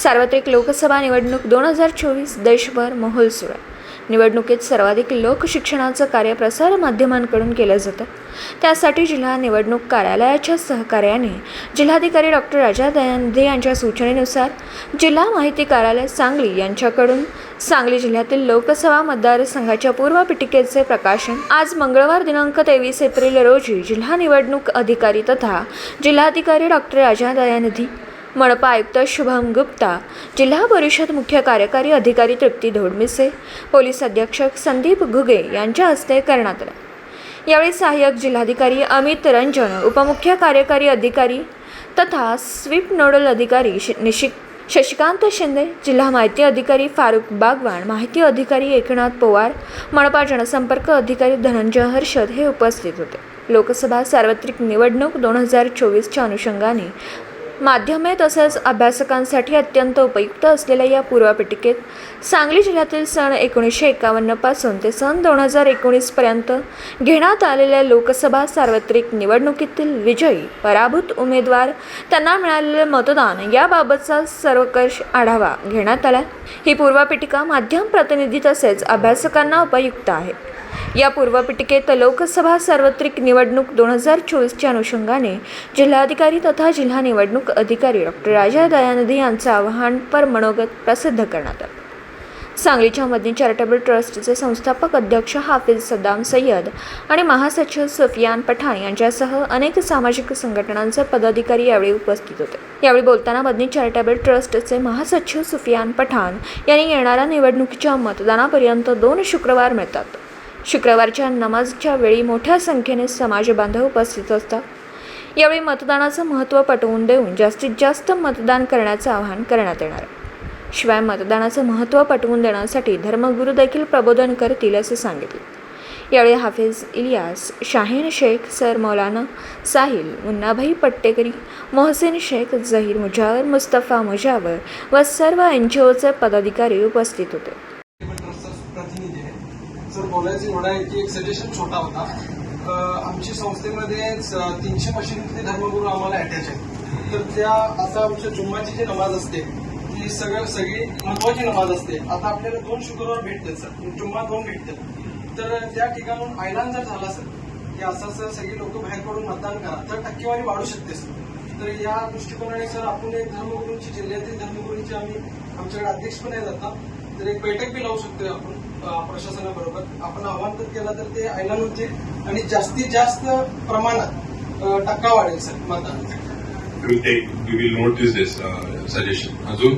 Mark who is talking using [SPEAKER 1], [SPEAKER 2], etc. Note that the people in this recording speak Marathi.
[SPEAKER 1] सार्वत्रिक लोकसभा निवडणूक 2024 देशभर माहोल सुरू आहे. निवडणुकीत सर्वाधिक लोकशिक्षणाचं कार्य प्रसार माध्यमांकडून केलं जातं. त्यासाठी जिल्हा निवडणूक कार्यालयाच्या सहकार्याने जिल्हाधिकारी डॉक्टर राजा दयानिधी यांच्या सूचनेनुसार जिल्हा माहिती कार्यालय सांगली यांच्याकडून सांगली जिल्ह्यातील लोकसभा मतदारसंघाच्या पूर्वपीठिकेचे प्रकाशन आज मंगळवार दिनांक 23 एप्रिल रोजी जिल्हा निवडणूक अधिकारी तथा जिल्हाधिकारी डॉक्टर राजा दयानिधी, मनपा आयुक्त शुभम गुप्ता, जिल्हा परिषद मुख्य कार्यकारी अधिकारी तृप्ती धोडमिसे, पोलीस अधीक्षक संदीप घुगे यांच्या हस्ते करण्यात आला. यावेळी सहाय्यक जिल्हाधिकारी अमित रंजन, उपमुख्य कार्यकारी अधिकारी तथा स्वीप नोडल अधिकारी शशिकांत शिंदे, जिल्हा माहिती अधिकारी फारुख बागवान, माहिती अधिकारी एकनाथ पवार, मनपा जनसंपर्क अधिकारी धनंजय हर्षद हे उपस्थित होते. लोकसभा सार्वत्रिक निवडणूक 2024च्या अनुषंगाने माध्यमे तसेच अभ्यासकांसाठी अत्यंत उपयुक्त असलेल्या या पूर्वपीठिकेत सांगली जिल्ह्यातील सन 1951 पासून ते सन 2019 पर्यंत घेण्यात आलेल्या लोकसभा सार्वत्रिक निवडणुकीतील विजयी पराभूत उमेदवार, त्यांना मिळालेले मतदान याबाबतचा सर्वकष आढावा घेण्यात आला. ही पूर्वपीठिका माध्यम प्रतिनिधी तसेच अभ्यासकांना उपयुक्त आहे. या पूर्वपीठिकेत लोकसभा सार्वत्रिक निवडणूक 2024च्या अनुषंगाने जिल्हाधिकारी तथा जिल्हा निवडणूक अधिकारी डॉक्टर राजा दयानिधी यांचं आवाहनपर मनोगत प्रसिद्ध करण्यात आलं. सांगलीच्या मदनी चॅरिटेबल ट्रस्टचे संस्थापक अध्यक्ष हाफिज सद्दाम सय्यद आणि महासचिव सुफियान पठाण यांच्यासह अनेक सामाजिक संघटनांचे पदाधिकारी यावेळी उपस्थित होते. यावेळी बोलताना मदनी चॅरिटेबल ट्रस्टचे महासचिव सुफियान पठाण यांनी येणाऱ्या निवडणुकीच्या मतदानापर्यंत 2 शुक्रवार मिळतात. शुक्रवारच्या नमाजच्या वेळी मोठ्या संख्येने समाज बांधव उपस्थित असतात. यावेळी मतदानाचं महत्त्व पटवून देऊन जास्तीत जास्त मतदान करण्याचं आवाहन करण्यात येणार आहे. शिवाय मतदानाचं महत्त्व पटवून देण्यासाठी धर्मगुरू देखील प्रबोधन करतील असे सांगितले. यावेळी हाफिज इलियास, शाहीन शेख, सर मौलाना साहिल, मुन्नाभाई पट्टेकरी, मोहसिन शेख, झहीर मुजावर, मुस्तफा मुजावर व सर्व NGOचे पदाधिकारी उपस्थित होते.
[SPEAKER 2] सर, बोलायचं एवढं आहे की एक सजेशन छोटा होता. आमची संस्थेमध्ये 300 मशीनचे धर्मगुरू आम्हाला अटॅच आहेत. तर त्या आता आमच्या जुम्माची जी नमाज असते ती सगळी महत्वाची नमाज असते. आता आपल्याला 2 शुक्रवार भेटतात सर, जुम्मा 2 भेटतात. तर त्या ठिकाणून ऐलान जर झाला सर की असं सर सगळी लोक बाहेर पडून मतदान करा तर टक्केवारी वाढू शकते सर. तर या दृष्टिकोनाने सर आपण एक धर्मगुरूंची, जिल्ह्यातील धर्मगुरूंची आम्ही आमच्याकडे अध्यक्ष पण आहेत आता, तर एक बैठक बी लावू शकतोय आपण प्रशासनाबरोबर. आपण आव्हान तर केलं तर ते ऐलान होते आणि जास्तीत जास्त प्रमाणात टक्का वाढेल सर मतदानाचा.
[SPEAKER 3] We will notice this suggestion. Azul?